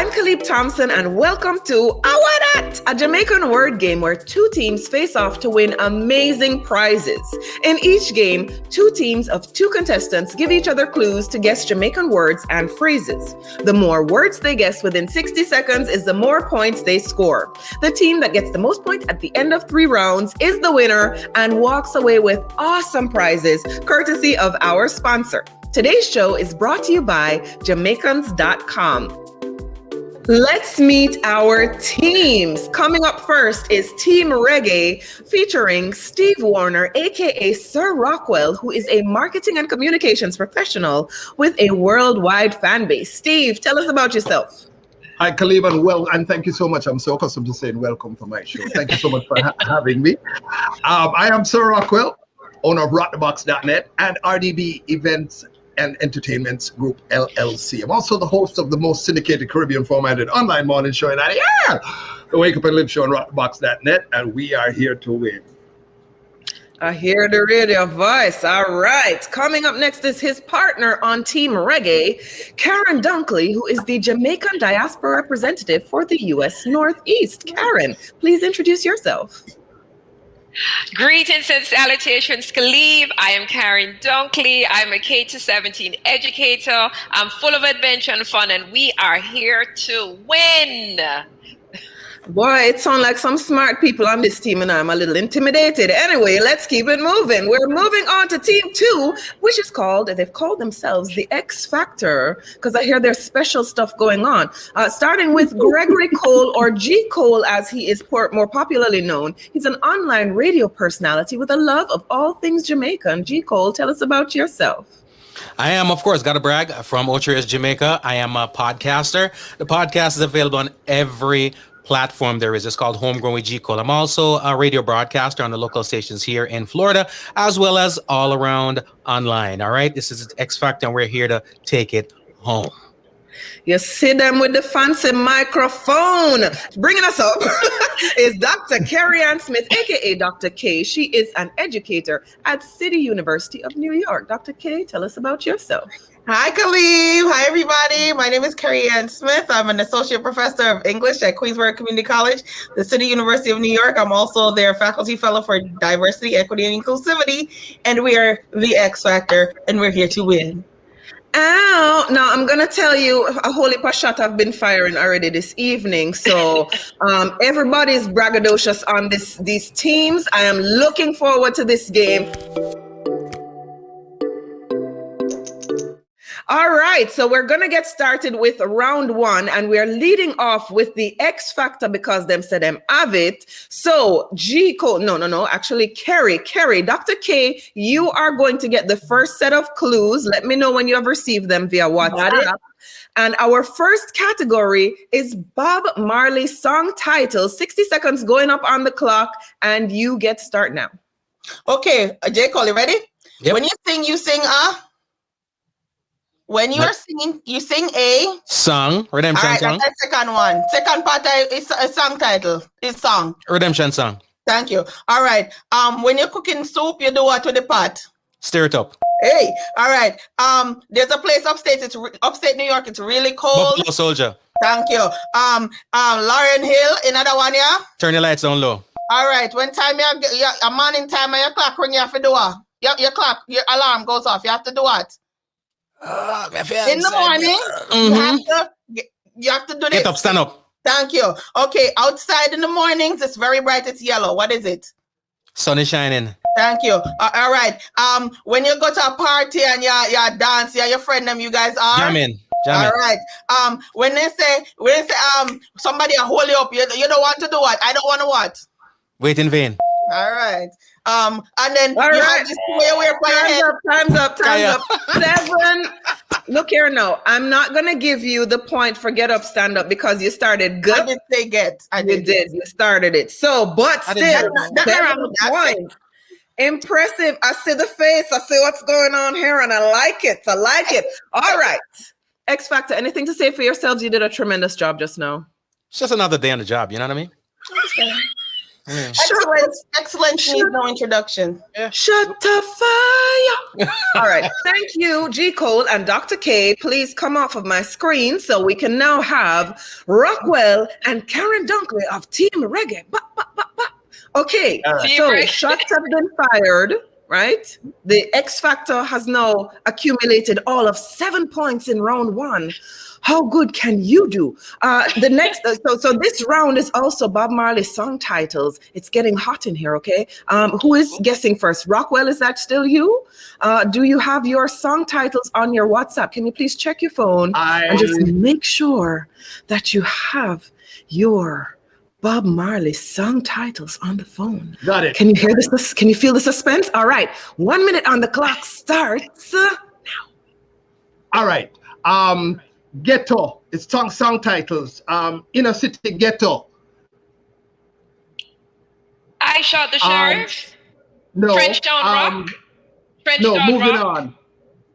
I'm Khalib Thompson, and welcome to Wha Dat, a Jamaican word game where two teams face off to win amazing prizes. In each game, two teams of two contestants give each other clues to guess Jamaican words and phrases. The more words they guess within 60 seconds is the more points they score. The team that gets the most points at the end of 3 rounds is the winner and walks away with awesome prizes, courtesy of our sponsor. Today's show is brought to you by Jamaicans.com. Let's meet our teams. Coming up first is Team Reggae, featuring Steve Warner, aka Sir Rockwell, who is a marketing and communications professional with a worldwide fan base. Steve, tell us about yourself. Hi, Khalib, and thank you so much. I'm so accustomed to saying welcome to my show. Thank you so much for having me. I am Sir Rockwell, owner of RockTheBox.net and RDB Events and Entertainment Group LLC. I'm also the host of the most syndicated Caribbean formatted online morning show in the Wake Up and Live show on RockTheBox.net, and we are here to win. I hear the radio voice. All right. Coming up next is his partner on Team Reggae, Karen Dunkley, who is the Jamaican diaspora representative for the U.S. Northeast. Karen, please introduce yourself. Greetings and salutations, Khalib. I am Karen Dunkley. I'm a K-17 educator. I'm full of adventure and fun, and we are here to win. Boy, it sounds like some smart people on this team, and I'm a little intimidated. Anyway, let's keep it moving. We're moving on to Team 2, which is they've called themselves the X Factor, because I hear there's special stuff going on. Starting with Gregory Cole, or G. Cole, as he is more popularly known. He's an online radio personality with a love of all things Jamaican. G. Cole, tell us about yourself. I am, of course, gotta brag, from Ocho Jamaica. I am a podcaster. The podcast is available on every platform there is. It's called Homegrown with G. Cole. I'm also a radio broadcaster on the local stations here in Florida, as well as all around online. All right, this is X Factor, and we're here to take it home. You see them with the fancy microphone. Bringing us up is Dr. Carrie Ann Smith, aka Dr. K. She is an educator at City University of New York. Dr. K, tell us about yourself. Hi, Khalib. Hi, everybody. My name is Carrie Ann Smith. I'm an associate professor of English at Queensborough Community College, the City University of New York. I'm also their faculty fellow for diversity, equity, and inclusivity. And we are the X Factor, and we're here to win. Oh, now I'm going to tell you a whole heap of shot I've been firing already this evening. So everybody's braggadocious on these teams. I am looking forward to this game. All right, so we're going to get started with round 1, and we're leading off with the X Factor because them said them have it. So G Code, actually Kerry, Dr. K, you are going to get the first set of clues. Let me know when you have received them via WhatsApp. And our first category is Bob Marley song title. 60 seconds going up on the clock, and you get to start now. Okay, J. Cole, you ready? Yep. When you sing When you are singing, you sing a song, redemption song. That's the second one. Second part is a song title. Is song. Redemption song. Thank you. All right. When you're cooking soup, you do what with the pot? Stir it up. Hey. All right. There's a place upstate. It's upstate New York. It's really cold. Buffalo Soldier. Thank you. Lauren Hill. Another one, yeah. Turn the lights on low. All right. When time a morning time, and your clock ring, you have to do what? Your clock, your alarm goes off. You have to do what? In the morning, you have to do this. Get up, stand up. Thank you. Okay, outside in the mornings, it's very bright. It's yellow. What is it? Sun is shining. Thank you. All right. When you go to a party and you dance, your friend them, you guys are Jamming. All right. When they say somebody hold you up, you don't want to do what? I don't want to what? Wait in vain. All right. And then all you right. have this way by your head. Time's up. 7. Look here now. I'm not gonna give you the point for get up, stand up because you started good. I did say get. You did. You started it. So, but still, 7 points. Impressive. I see the face. I see what's going on here, and I like it. All right. X Factor. Anything to say for yourselves? You did a tremendous job just now. It's just another day on the job. You know what I mean? Excellence needs no introduction. Yeah. Shut the fire. All right. Thank you, G. Cole and Dr. K. Please come off of my screen so we can now have Rockwell and Karen Dunkley of Team Reggae. Okay. So shots have been fired, right? The X Factor has now accumulated all of 7 points in round 1. How good can you do? The next, so this round is also Bob Marley song titles. It's getting hot in here, okay? Who is guessing first? Rockwell, is that still you? Do you have your song titles on your WhatsApp? Can you please check your phone and just make sure that you have your Bob Marley song titles on the phone? Got it. Can you hear this? Can you feel the suspense? All right, 1 minute on the clock starts now. All right. Ghetto. It's song titles. Inner City Ghetto. I Shot the Sheriff. No. French Town Rock. French no. Town Moving Rock. on.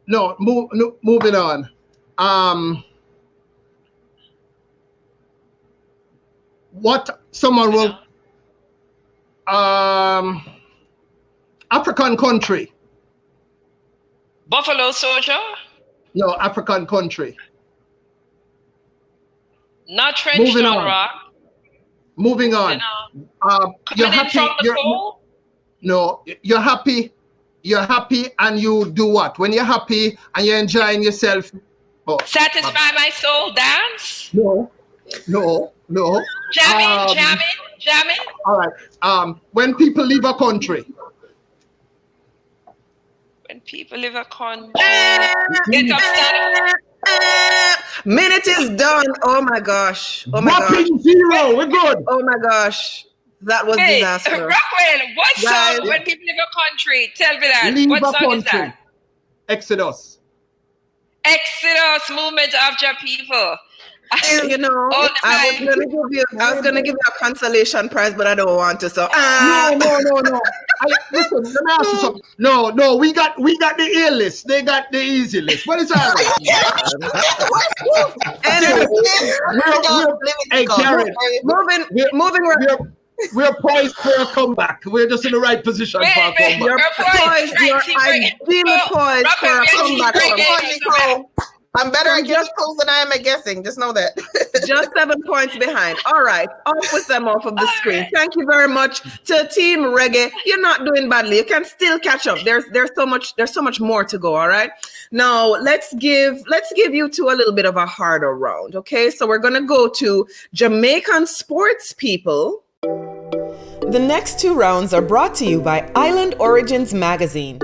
No. Moving on. What someone will. African country. Buffalo Soldier. No, African country. Not French Town Rock. Moving on. You're happy. No, you're happy. You're happy, and you do what? When you're happy and you're enjoying yourself. Oh, Satisfy my soul dance. No. Jamming. All right. When people leave a country. When people leave a country. Get up, stand up. Minute is done. Oh my gosh. Oh my gosh. 0. We're good. Oh my gosh. That was disaster. Rockwell, what song when people leave a country? Tell me that. Leave what a song country. is that? Exodus. Movement of your people. You know, I was gonna give you a consolation prize, but I don't want to. So no. Listen, let me ask you something. No, we got the A list. They got the easy list. What is that? Moving. We're poised for a comeback. We're just in the right position for a comeback. You're poised for a comeback. I'm better at guessing than I am at guessing. Just know that. Just 7 points behind. All right. Off with them off of the screen. Thank you very much to Team Reggae. You're not doing badly. You can still catch up. There's so much more to go. All right. Now let's give you two a little bit of a harder round. Okay. So we're gonna go to Jamaican sports people. The next 2 rounds are brought to you by Island Origins Magazine.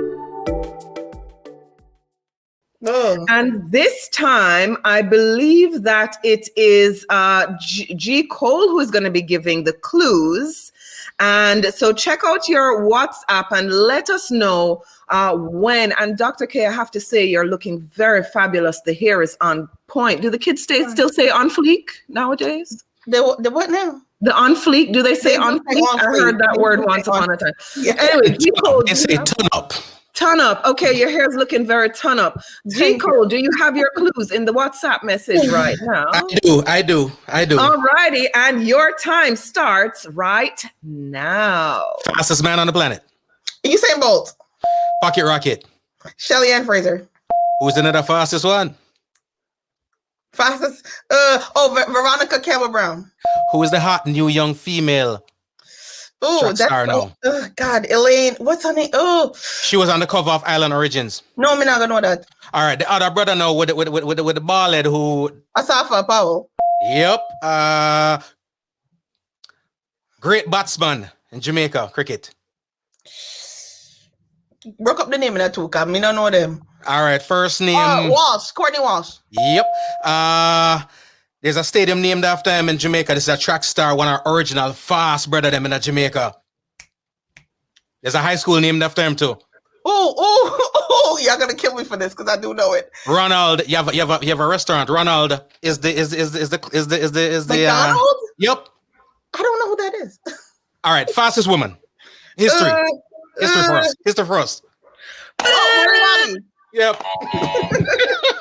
And this time, I believe that it is G. Cole who is going to be giving the clues. And so check out your WhatsApp and let us know when. And Dr. K, I have to say, you're looking very fabulous. The hair is on point. Do the kids still say on fleek nowadays? The what now? The on fleek. Do they say on fleek? I heard that word once upon a time. Yeah. Anyway, G. Cole. They say turn up. Ton up. Okay, your hair's looking very ton up. G. Cole, do you have your clues in the WhatsApp message right now? I do. All righty, and your time starts right now. Fastest man on the planet. Usain Bolt. Pocket Rocket. Shelly Ann Fraser. Who's another fastest one? Fastest. Veronica Campbell Brown. Who is the hot new young female? Oh, that's now. Oh God, Elaine. What's her name? Oh, she was on the cover of Island Origins. No, I'm not gonna know that. All right, the other brother now with the ball head who. Asafa Powell. Yep. Great batsman in Jamaica cricket. Broke up the name of that too, cause me don't know them. All right, first name. Walsh, Courtney Walsh. Yep. There's a stadium named after him in Jamaica. This is a track star, one of our original fast brother them in Jamaica. There's a high school named after him too. Oh, y'all gonna kill me for this because I do know it. Ronald, you have a restaurant. Ronald is the McDonald's? Yep. I don't know who that is. All right, fastest woman. History for us. Oh, Mary Bobby. Yep.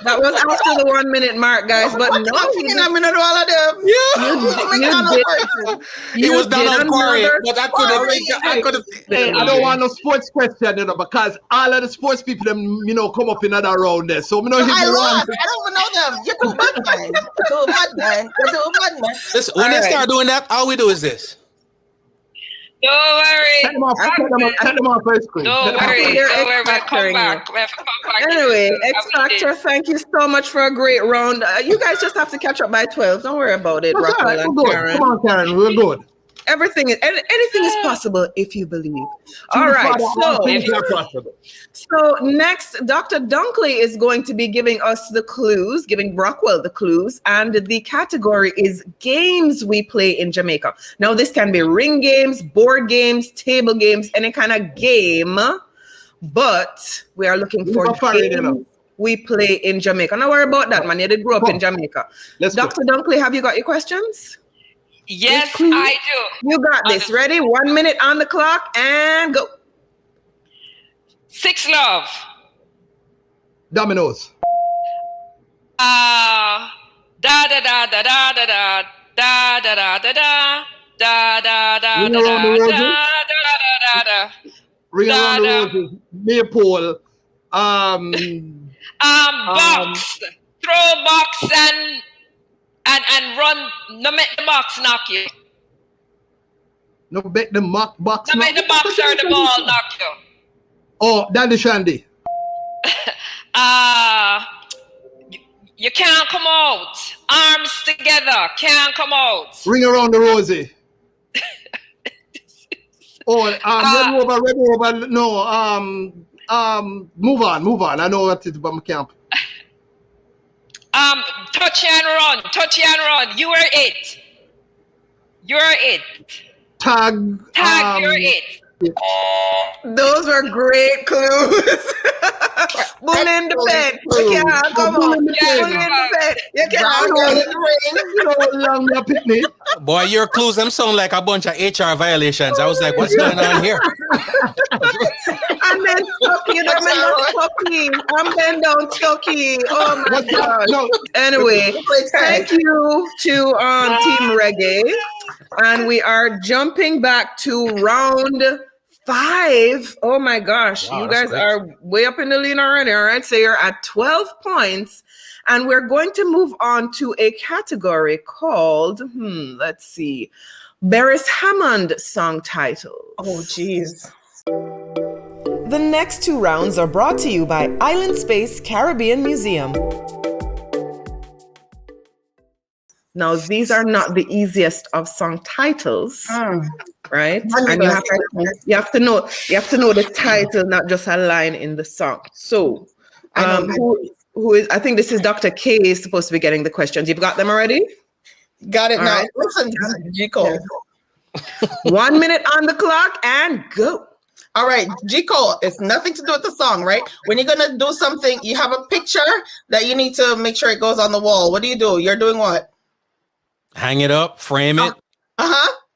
That was after the 1 minute mark, guys. But no, I'm gonna do all of them. It was done on Corey, but I couldn't. Hey, I don't want no sports question, because all of the sports people, them, come up in that round there. So, I lost. I don't even know them. You're too bad, man. Listen, when they start doing that, all we do is this. Don't worry. Cut them off first screen. Don't worry. We'll come back. Anyway, X Factor, thank you so much for a great round. You guys just have to catch up by 12. Don't worry about it, Rockwell and Karen. Come on, Karen. We're good. Anything is possible if you believe. All right. So next, Dr. Dunkley is going to be giving us the clues, giving Rockwell the clues, and the category is games we play in Jamaica. Now, this can be ring games, board games, table games, any kind of game, but we are looking for games we play in Jamaica. Don't worry about that, man. You did grow up in Jamaica. Dr. Dunkley, have you got your questions? Yes, I do. You got this. Ready? 1 minute on the clock and go. 6 Love. Dominoes. Da da da da da da da da da da da da da da da da. Ring around the roses. Maypole. Box. Throw box and run. No make the box knock you. No make the box. No make the box or the ball knock you. Oh, Daddy Shandy. You can't come out. Arms together. Can't come out. Ring around the rosy. Red over. No, move on. I know what it is, but I can't. Touch and run. You are it. Tag, you're it. Those were great clues. Bull in the bed. You can't come on. Bull in the bed. You can't go in the ring. Boy, your clues, them sound like a bunch of HR violations. I was like, what's going on here? And then Stucky, I'm bend down Stucky. Oh my God. No. Anyway, thank you to Team Reggae. And we are jumping back to round 5. Oh my gosh. Wow, you guys are way up in the lead already. All right. So you're at 12 points. And we're going to move on to a category called, let's see, Beres Hammond song titles. Oh, geez. The next 2 rounds are brought to you by Island Space Caribbean Museum. Now, these are not the easiest of song titles, right? And you have to know the title, not just a line in the song. So, who is? I think this is Dr. K is supposed to be getting the questions. You've got them already? Got it. All now, right. Listen, G-Cole. 1 minute on the clock and go. All right, G-Cole, it's nothing to do with the song, right? When you're going to do something, you have a picture that you need to make sure it goes on the wall. What do? You're doing what? Hang it up, frame it.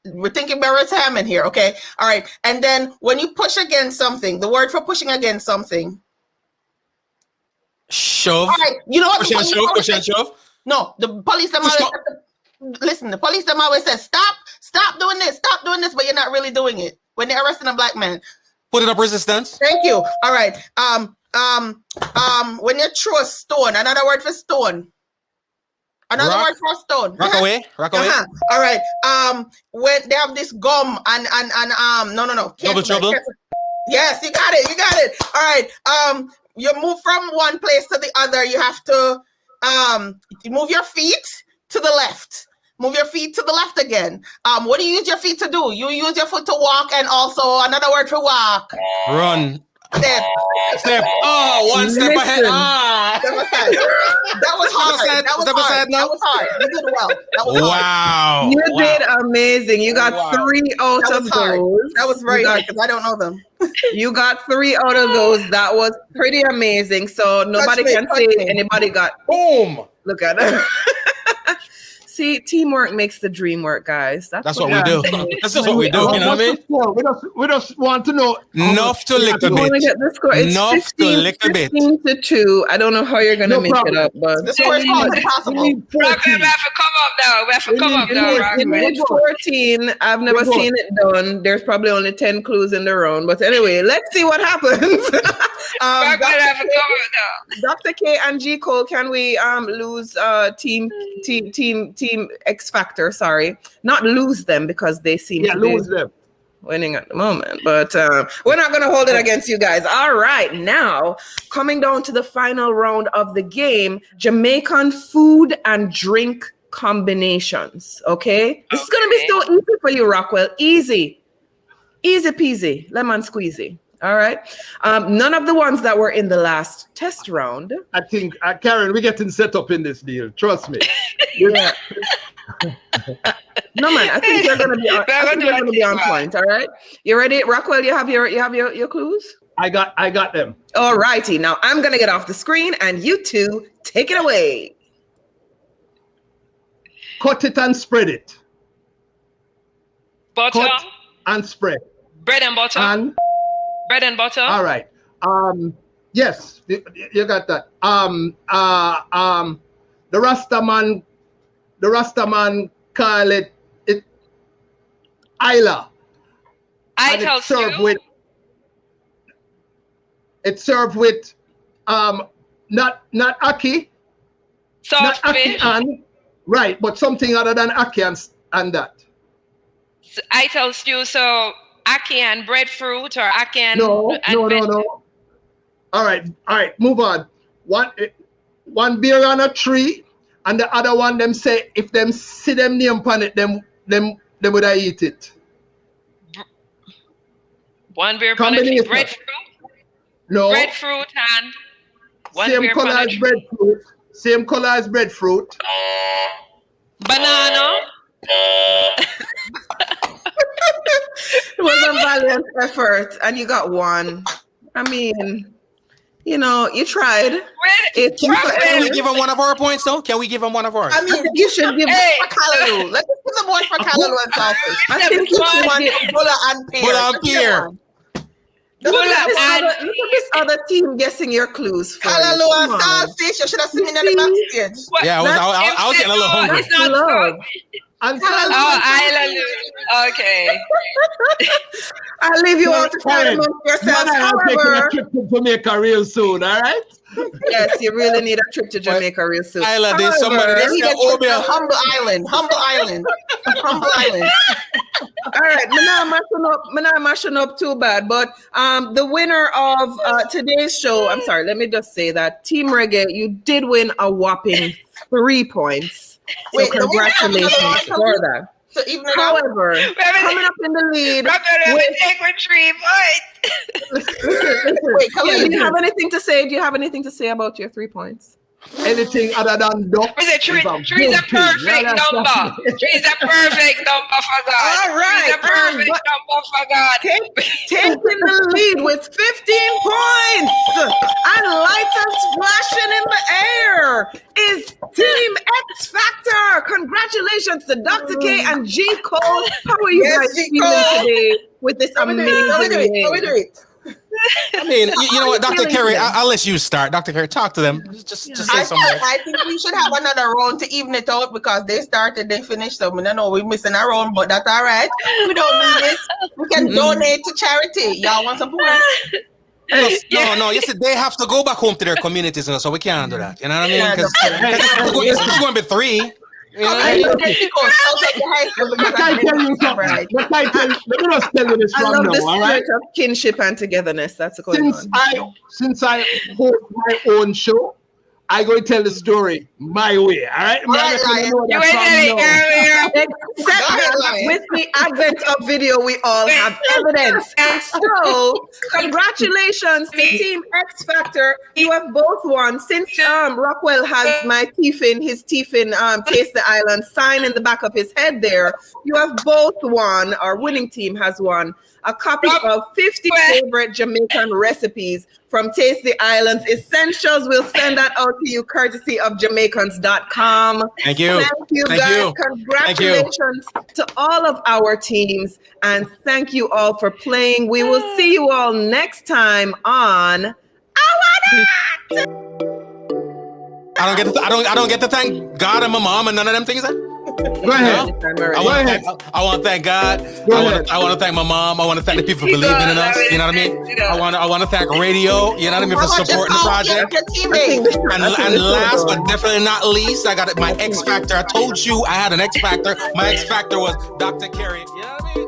We're thinking Beres Hammond here, okay? All right, and then when you push against something, the word for pushing against something. Shove. All right, you know what? Push and shove? No, the police them always listen, the police them always says, stop doing this, but you're not really doing it. When they're arresting a black man. Put it up resistance. Thank you. All right. When you throw a stone, another word for stone. Another word for stone. Rock away. All right. When they have this gum and no. Double trouble. Yes, you got it. All right. You move from one place to the other. You have to move your feet to the left. Move your feet to the left again. What do you use your feet to do? You use your foot to walk, and also another word for walk. Run. Step. Oh, one step ahead. That was hard. That was hard. You did well. Wow. You did amazing. You got 3 out of those. That was very hard because I don't know them. You got 3 out of those. That was pretty amazing. So nobody can say anybody got. Boom. Look at it. See, teamwork makes the dream work, guys. That's what we do. That's just what we do. You know what I mean? We just want to know Enough to lick a I want to bit. get the score. It's Enough 15, to lick a bit. 15 to 2. I don't know how you're gonna make it up, but The score is almost impossible. Rockwell, we have to come up now. We have to come up now, you Rockwell. need 14. I've never seen it done. There's probably only 10 clues in the round. But anyway, let's see what happens. Rockwell, we have to come up now. Dr. K and G Cole, can we lose team X Factor? Sorry, not lose them because they seem to lose be them. winning at the moment. But we're not going to hold it against you guys. All right, now coming down to the final round of the game, Jamaican food and drink combinations. Okay, this is going to be so easy for you, Rockwell. Easy peasy, lemon squeezy. All right. None of the ones that were in the last test round. I think, Karen, we're getting set up in this deal. Trust me. Yeah. No man, I think you're gonna be on point. All right. You ready, Rockwell? You have your clues. I got them. All righty. Now I'm gonna get off the screen, and you two take it away. Cut it and spread it. Butter. Cut and spread. Bread and butter. And Bread and butter. all right. Yes, you got that. The Rastaman call it Isla. It's served with not Aki. Salt Not Aki fish. and right, but something other than Aki and that. I tell stew, so ackee and breadfruit or ackee and No. All right, move on. One beer on a tree, and the other one them say if them see them name upon it, them would I eat it. One beer on a tree. Breadfruit. No. Breadfruit and one Same beer color on a as tree. breadfruit. Same color as breadfruit. Banana. It was a valiant effort, and you got one. I mean, you know, you tried. Can we give him one of our points, though? Can we give him one of ours? I mean, You should give. hey, for Callaloo. Let's give them one for Callaloo and Salfish. I think you should One give. for Bulla and Pear. Bulla and Let's give Pear. one. Look at and- this other team guessing your clues for you. Callaloo and Come on. Salfish. You should have seen me in the backstage. What? Yeah, I was getting a little hungry. It's not Love. And Oh, Island. Okay. I'll leave you all to try Karen, amongst yourselves. I'm taking a However, trip to Jamaica real soon, all right? yes, you really need a trip to Jamaica real soon. Isla, there's somebody However, that's We get got to Humble Island. Humble Island. Humble Island. all right, I'm not mashing up too bad, but the winner of today's show, I'm sorry, let me just say that Team Reggae, you did win a whopping 3 points. So Wait, the winner- congratulations for that. So even though However, coming up in the lead, Take with 3 points. wait, do you have anything to say? Do you have anything to say about your 3 points? Anything other than duck. Was it three? is a Three is a good thing. perfect Yeah, that's number. Three is a perfect number for God. All right, Three is a perfect number for God. Taking the lead with 15 points and lights are flashing in the air is Team X Factor. Congratulations to Dr. K and G Cole. How are you Yes, guys G. feeling Cole. today with this amazing game? I mean, you know what, Dr. Kerry, I'll let you start. Dr. Kerry, talk to them. Just say something. I think we should have another round to even it out because they started, they finished. So I don't know we're missing a round, but that's all right. We don't need it. We can donate to charity. Y'all want some points? No. You see, they have to go back home to their communities, so we can't do that. You know what I mean? Because it's going to be 3. You know what I mean? I'll take the high school because I tell you something. right. Let me just tell you this I from love now, the all right? spirit of kinship and togetherness that's going on. Since I host my own show, I go tell the story my way. All right, All right, Lion. You were telling earlier. Except that with the advent of video, we all have evidence. And so, congratulations to Team X Factor. You have both won. Since Rockwell has my his Taste the Island sign in the back of his head there, you have both won. Our winning team has won a copy of 50 favorite Jamaican recipes from Taste the Islands Essentials. We'll send that out to you courtesy of Jamaicans.com. Thank you. Thank you, Thank guys. you. Congratulations to all of our teams. And thank you all for playing. We will see you all next time on Wha Dat. I don't get to thank God and my mom and none of them things. Go ahead. I want to thank God. I want to thank my mom. I want to thank the people for believing in us. You know what I mean? I want to thank radio. You know what I mean, for supporting the project. And last but definitely not least, I got my X Factor. I told you I had an X Factor. My X Factor was Dr. Carey. You know what I mean?